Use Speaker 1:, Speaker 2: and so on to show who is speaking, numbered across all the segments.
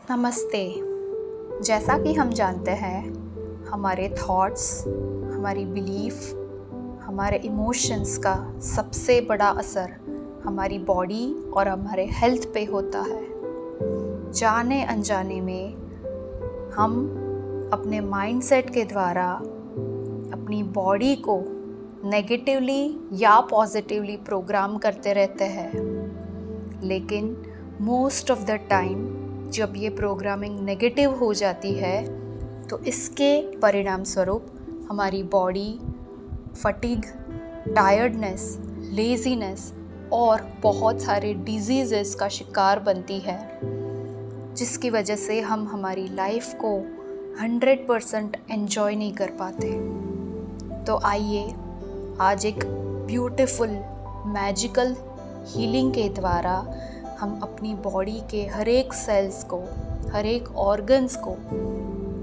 Speaker 1: नमस्ते। जैसा कि हम जानते हैं, हमारे थॉट्स, हमारी बिलीफ, हमारे इमोशंस का सबसे बड़ा असर हमारी बॉडी और हमारे हेल्थ पे होता है। जाने अनजाने में हम अपने माइंडसेट के द्वारा अपनी बॉडी को नेगेटिवली या पॉजिटिवली प्रोग्राम करते रहते हैं, लेकिन मोस्ट ऑफ द टाइम जब ये प्रोग्रामिंग नेगेटिव हो जाती है तो इसके परिणाम स्वरूप हमारी बॉडी फटीग, टायर्डनेस, लेज़ीनेस और बहुत सारे डिजीज़ेस का शिकार बनती है, जिसकी वजह से हम हमारी लाइफ को 100% एंजॉय नहीं कर पाते। तो आइए आज एक ब्यूटीफुल मैजिकल हीलिंग के द्वारा हम अपनी बॉडी के हर एक सेल्स को, हर एक ऑर्गन्स को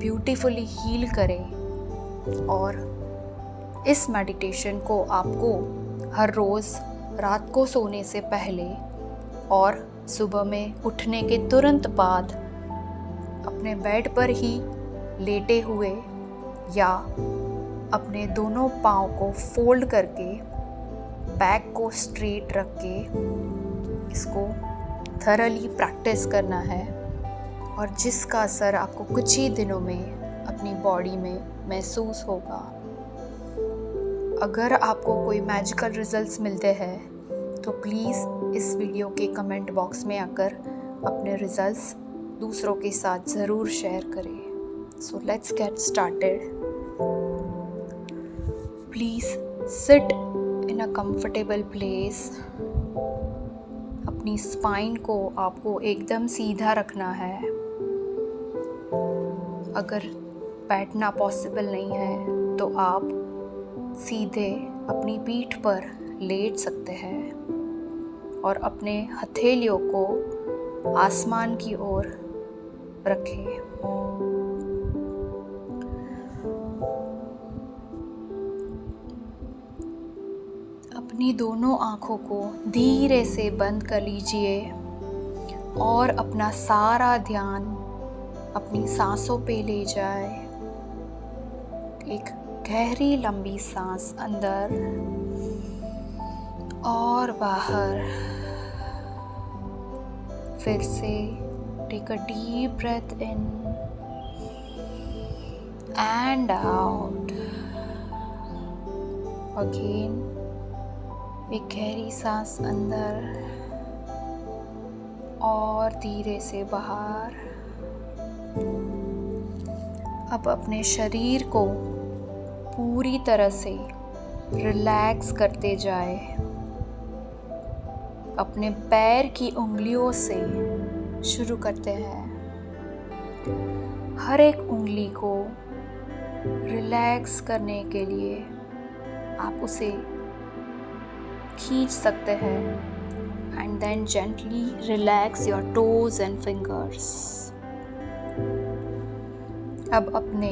Speaker 1: ब्यूटीफुली हील करें। और इस मेडिटेशन को आपको हर रोज़ रात को सोने से पहले और सुबह में उठने के तुरंत बाद अपने बेड पर ही लेटे हुए या अपने दोनों पाँव को फोल्ड करके बैक को स्ट्रेट रख के इसको थरली प्रैक्टिस करना है, और जिसका असर आपको कुछ ही दिनों में अपनी बॉडी में महसूस होगा। अगर आपको कोई मैजिकल रिजल्ट्स मिलते हैं तो प्लीज़ इस वीडियो के कमेंट बॉक्स में आकर अपने रिजल्ट्स दूसरों के साथ ज़रूर शेयर करें। So let's get started. Please sit in a comfortable place. अपनी स्पाइन को आपको एकदम सीधा रखना है। अगर बैठना पॉसिबल नहीं है तो आप सीधे अपनी पीठ पर लेट सकते हैं और अपने हथेलियों को आसमान की ओर रखें। अपनी दोनों आँखों को धीरे से बंद कर लीजिए और अपना सारा ध्यान अपनी सांसों पे ले जाए। एक गहरी लंबी सांस अंदर और बाहर। फिर से take a deep breath in and out. Again एक गहरी सांस अंदर और धीरे से बाहर। अब अपने शरीर को पूरी तरह से रिलैक्स करते जाए। अपने पैर की उंगलियों से शुरू करते हैं। हर एक उंगली को रिलैक्स करने के लिए आप उसे खींच सकते हैं and then gently relax your toes and fingers. अब अपने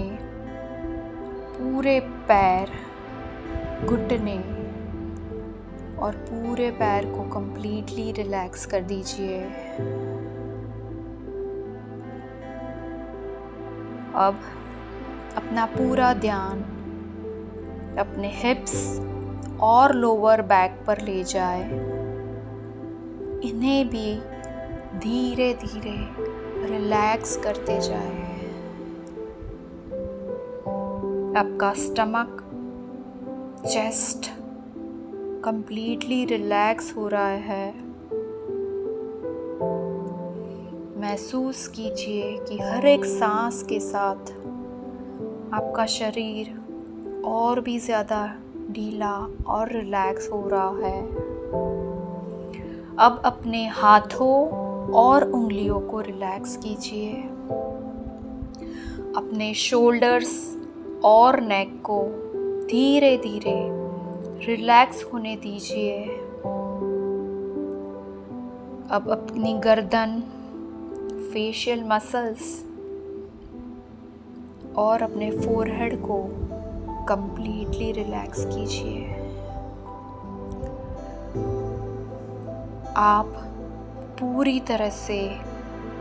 Speaker 1: पूरे पैर, घुटने और पूरे पैर को कंप्लीटली रिलैक्स कर दीजिए। अब अपना पूरा ध्यान अपने हिप्स और लोअर बैक पर ले जाए। इन्हें भी धीरे धीरे रिलैक्स करते जाए। आपका स्टमक, चेस्ट कंप्लीटली रिलैक्स हो रहा है। महसूस कीजिए कि हर एक सांस के साथ आपका शरीर और भी ज़्यादा ढीला और रिलैक्स हो रहा है। अब अपने हाथों और उंगलियों को रिलैक्स कीजिए। अपने शोल्डर्स और नेक को धीरे धीरे रिलैक्स होने दीजिए। अब अपनी गर्दन, फेशियल मसल्स और अपने फोरहेड को कंप्लीटली रिलैक्स कीजिए। आप पूरी तरह से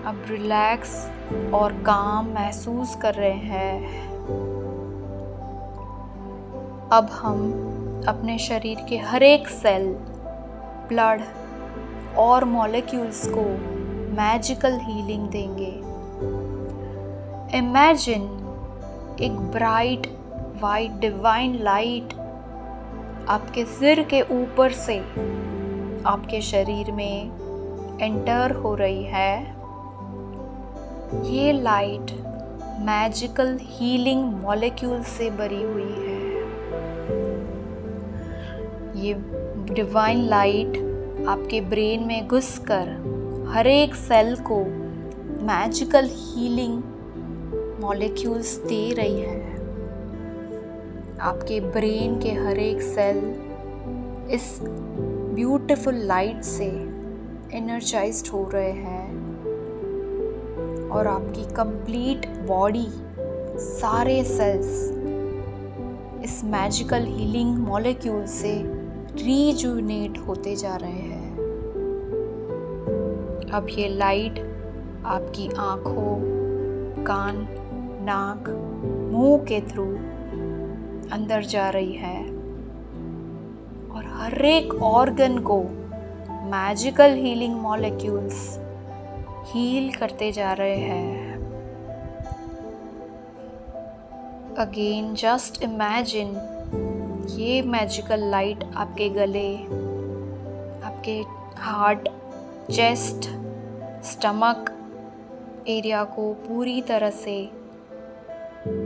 Speaker 1: अब रिलैक्स और काम महसूस कर रहे हैं। अब हम अपने शरीर के हर एक सेल, ब्लड और मॉलिक्यूल्स को मैजिकल हीलिंग देंगे। इमेजिन एक ब्राइट वाइट डिवाइन लाइट आपके सिर के ऊपर से आपके शरीर में एंटर हो रही है। ये लाइट मैजिकल हीलिंग मॉलिक्यूल से भरी हुई है। ये डिवाइन लाइट आपके ब्रेन में घुसकर हर एक सेल को मैजिकल हीलिंग मॉलिक्यूल्स दे रही है। आपके ब्रेन के हर एक सेल इस ब्यूटीफुल लाइट से एनर्जाइज्ड हो रहे हैं और आपकी कंप्लीट बॉडी, सारे सेल्स इस मैजिकल हीलिंग मॉलिक्यूल से रीजुविनेट होते जा रहे हैं। अब ये लाइट आपकी आँखों, कान, नाक, मुंह के थ्रू अंदर जा रही है और हर एक ऑर्गन को मैजिकल हीलिंग मॉलिक्यूल्स हील करते जा रहे हैं। अगेन जस्ट इमेजिन ये मैजिकल लाइट आपके गले, आपके हार्ट, चेस्ट, स्टमक एरिया को पूरी तरह से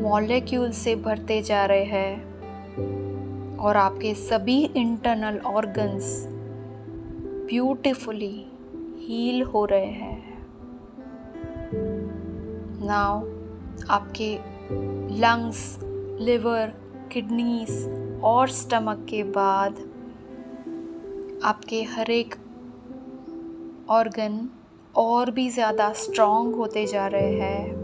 Speaker 1: मॉलिक्यूल से भरते जा रहे हैं और आपके सभी इंटरनल ऑर्गन्स ब्यूटीफुली हील हो रहे हैं। नाउ आपके लंग्स, लिवर, किडनीज और स्टमक के बाद आपके हर एक ऑर्गन और भी ज़्यादा स्ट्रॉन्ग होते जा रहे हैं।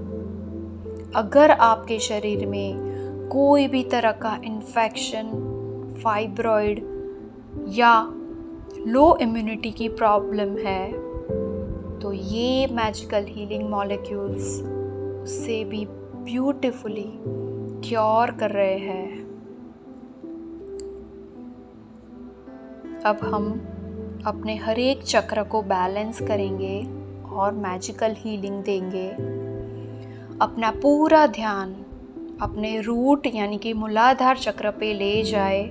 Speaker 1: अगर आपके शरीर में कोई भी तरह का इन्फेक्शन, फाइब्रॉइड या लो इम्यूनिटी की प्रॉब्लम है तो ये मैजिकल हीलिंग मॉलिक्यूल्स उससे भी ब्यूटीफुली क्योर कर रहे हैं। अब हम अपने हर एक चक्र को बैलेंस करेंगे और मैजिकल हीलिंग देंगे। अपना पूरा ध्यान अपने रूट यानी कि मूलाधार चक्र पे ले जाए,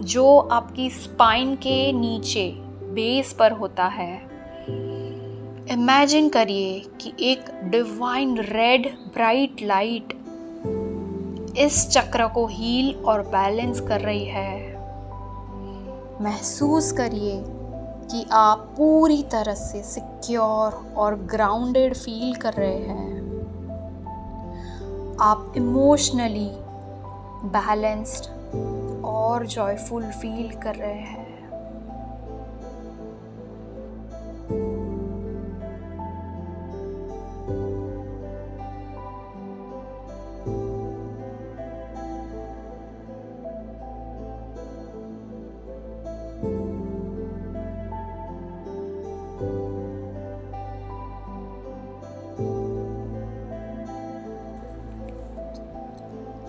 Speaker 1: जो आपकी स्पाइन के नीचे बेस पर होता है। इमेजिन करिए कि एक डिवाइन रेड ब्राइट लाइट इस चक्र को हील और बैलेंस कर रही है। महसूस करिए कि आप पूरी तरह से सिक्योर और ग्राउंडेड फील कर रहे हैं। आप इमोशनली बैलेंस्ड और जॉयफुल फील कर रहे हैं।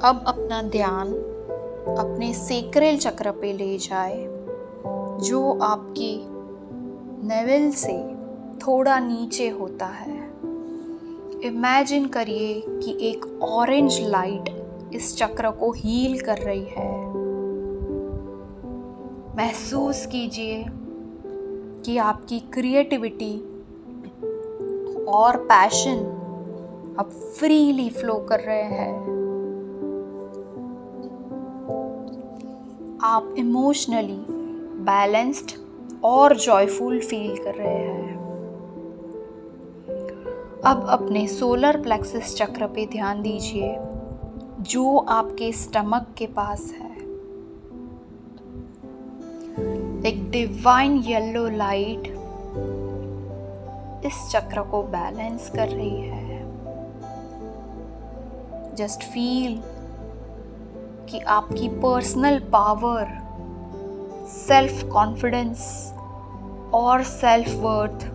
Speaker 1: अब अपना ध्यान अपने सेक्रल चक्र पे ले जाए, जो आपकी नेवल से थोड़ा नीचे होता है। इमेजिन करिए कि एक ऑरेंज लाइट इस चक्र को हील कर रही है। महसूस कीजिए कि आपकी क्रिएटिविटी और पैशन अब फ्रीली फ्लो कर रहे हैं। आप इमोशनली बैलेंस्ड और जॉयफुल फील कर रहे हैं। अब अपने सोलर प्लेक्सस चक्र पे ध्यान दीजिए, जो आपके स्टमक के पास है। एक डिवाइन येलो लाइट इस चक्र को बैलेंस कर रही है। जस्ट फील कि आपकी पर्सनल पावर, सेल्फ कॉन्फिडेंस और सेल्फ वर्थ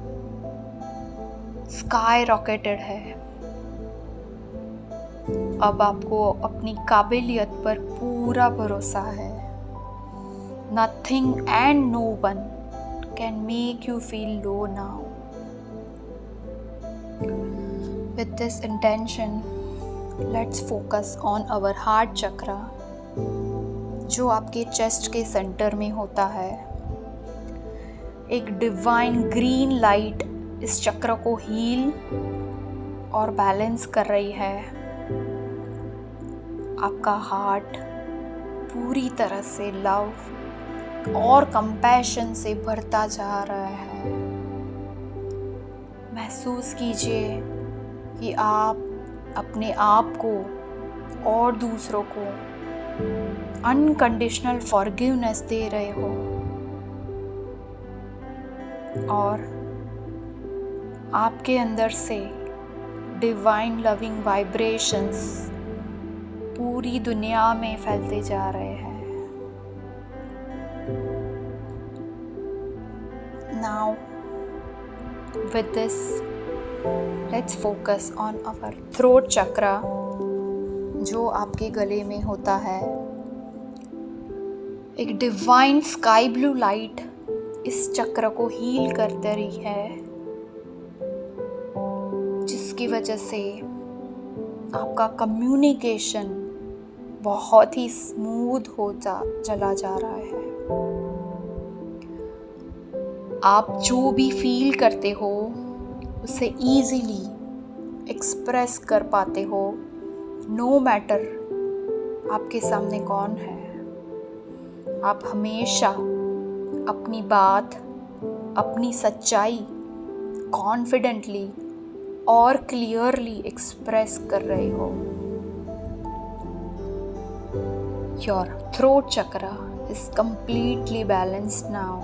Speaker 1: स्काई रॉकेटेड है। अब आपको अपनी काबिलियत पर पूरा भरोसा है। Nothing and no one can make you feel low now. With this intention, let's focus on our heart chakra, जो आपके चेस्ट के सेंटर में होता है। एक डिवाइन ग्रीन लाइट इस चक्र को हील और बैलेंस कर रही है। आपका हार्ट पूरी तरह से लव और कंपैशन से भरता जा रहा है। महसूस कीजिए कि आप अपने आप को और दूसरों को अनकंडीशनल फॉरगिवनेस दे रहे हो और आपके अंदर से डिवाइन लविंग वाइब्रेशंस पूरी दुनिया में फैलते जा रहे हैं। Now, with this, let's focus on our throat chakra, जो आपके गले में होता है। एक डिवाइन स्काई ब्लू लाइट इस चक्र को हील करते रही है, जिसकी वजह से आपका कम्युनिकेशन बहुत ही स्मूथ चला जा रहा है। आप जो भी फील करते हो उसे ईजीली एक्सप्रेस कर पाते हो, नो मैटर आपके सामने कौन है। आप हमेशा अपनी बात, अपनी सच्चाई कॉन्फिडेंटली और क्लियरली एक्सप्रेस कर रहे हो। Your throat chakra is completely balanced now.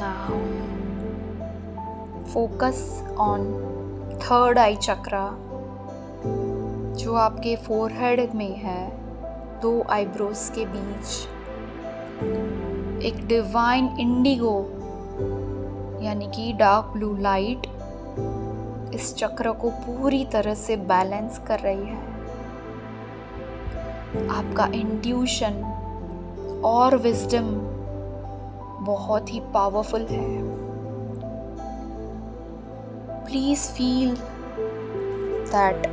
Speaker 1: Now, focus on third eye chakra, जो आपके फोरहेड में है, 2 आईब्रोज के बीच। एक डिवाइन इंडिगो यानी कि डार्क ब्लू लाइट इस चक्र को पूरी तरह से बैलेंस कर रही है। आपका इंट्यूशन और विजडम बहुत ही पावरफुल है। Please feel that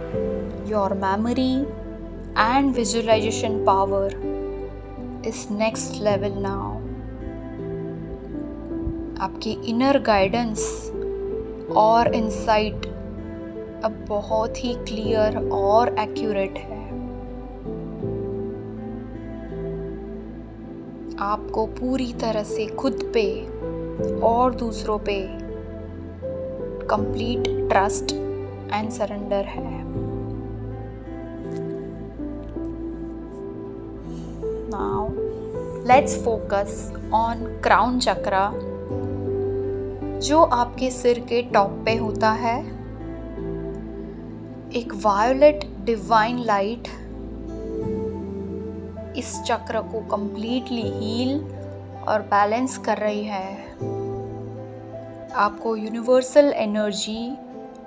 Speaker 1: your memory and visualisation power is next level now. आपकी इनर गाइडेंस और इंसाइट अब बहुत ही क्लियर और एक्यूरेट है। आपको पूरी तरह से खुद पे और दूसरों पे कंप्लीट ट्रस्ट एंड सरेंडर है। Now let's focus on crown chakra, जो आपके सिर के टॉप पे होता है। एक वायोलेट डिवाइन लाइट इस चक्र को कंप्लीटली हील और बैलेंस कर रही है। आपको यूनिवर्सल एनर्जी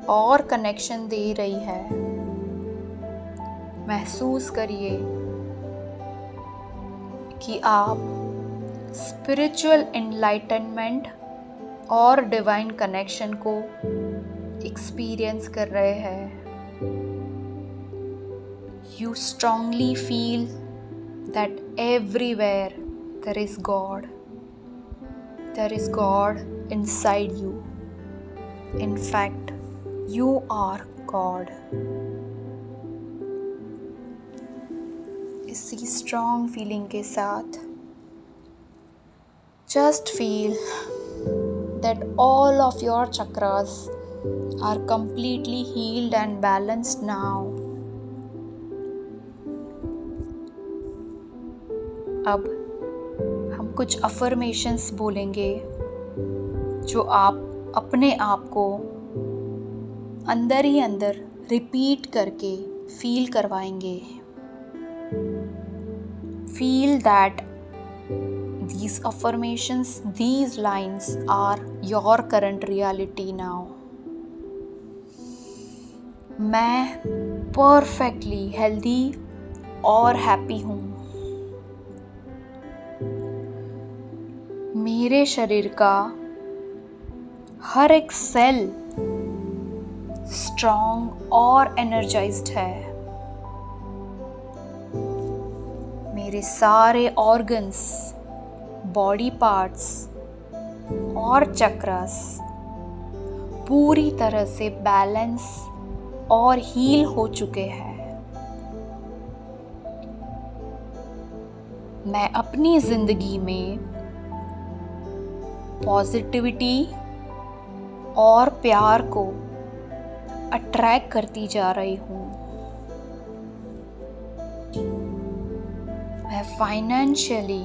Speaker 1: और कनेक्शन दे रही है। महसूस करिए कि आप स्पिरिचुअल एनलाइटनमेंट और डिवाइन कनेक्शन को एक्सपीरियंस कर रहे हैं। You strongly feel that everywhere there is God. There is God inside you. In fact, you are God. इसी strong feeling के साथ just feel that all of your chakras are completely healed and balanced now. अब हम कुछ affirmations बोलेंगे जो आप अपने आप को अंदर ही अंदर रिपीट करके फील करवाएंगे। Feel that These affirmations, these lines are your current reality now. मैं परफेक्टली हेल्दी और हैप्पी हूँ। मेरे शरीर का हर एक सेल स्ट्रॉन्ग और एनर्जाइज्ड है। मेरे सारे ऑर्गन्स, बॉडी पार्ट्स और चक्रास पूरी तरह से बैलेंस और हील हो चुके हैं। मैं अपनी जिंदगी में पॉजिटिविटी और प्यार को अट्रैक्ट करती जा रही हूँ। मैं फाइनेंशियली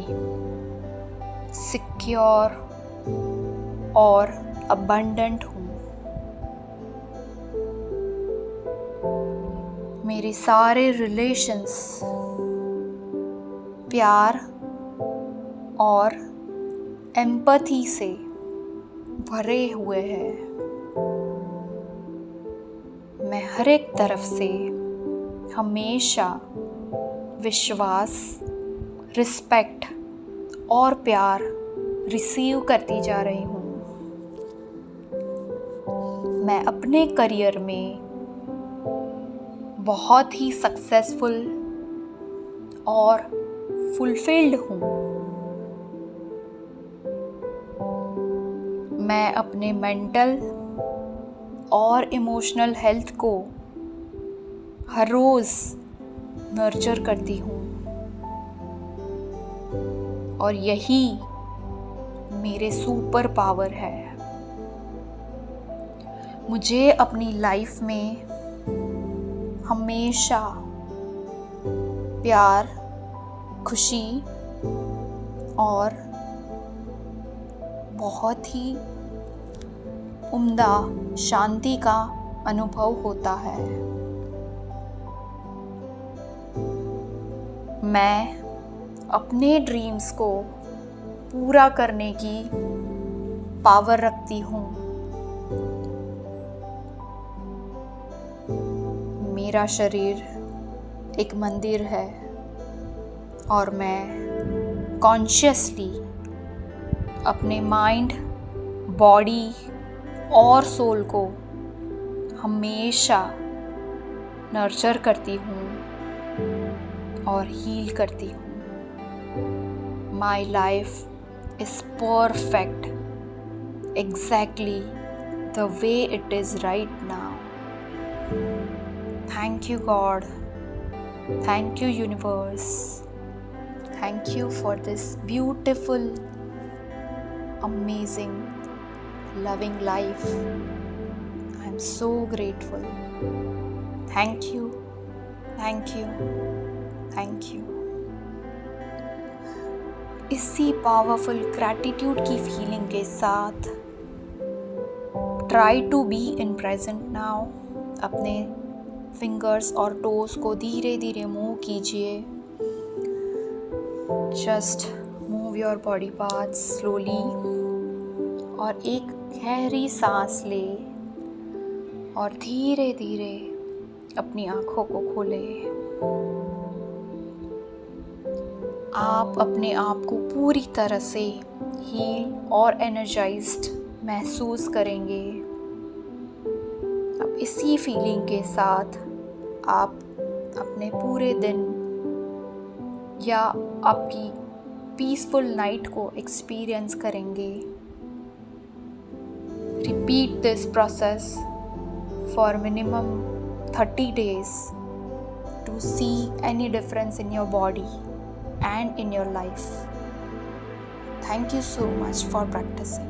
Speaker 1: सिक्योर और अबंडेंट हूँ। मेरे सारे रिलेशंस प्यार और एम्पैथी से भरे हुए हैं। मैं हर एक तरफ से हमेशा विश्वास, रिस्पेक्ट और प्यार रिसीव करती जा रही हूँ। मैं अपने करियर में बहुत ही सक्सेसफुल और फुलफिल्ड हूँ। मैं अपने मेंटल और इमोशनल हेल्थ को हर रोज़ नर्चर करती हूँ और यही मेरे सुपर पावर है। मुझे अपनी लाइफ में हमेशा प्यार, खुशी और बहुत ही उम्दा शांति का अनुभव होता है। मैं अपने ड्रीम्स को पूरा करने की पावर रखती हूँ। मेरा शरीर एक मंदिर है और मैं कॉन्शियसली अपने माइंड, बॉडी और सोल को हमेशा नर्चर करती हूँ और हील करती हूँ। My life is perfect exactly the way it is right now. Thank you, God. Thank you, universe. Thank you for this beautiful, amazing, loving life. I'm so grateful. Thank you. Thank you. Thank you. इसी powerful gratitude की feeling के साथ try to be in present now. अपने fingers और toes को धीरे धीरे move कीजिए। Just move your body parts slowly और एक गहरी सांस ले और धीरे धीरे अपनी आँखों को खोलें। आप अपने आप को पूरी तरह से हील और एनर्जाइज्ड महसूस करेंगे। अब इसी फीलिंग के साथ आप अपने पूरे दिन या आपकी पीसफुल नाइट को एक्सपीरियंस करेंगे। Repeat this process for minimum 30 days to see any difference in your body and in your life. Thank you so much for practicing.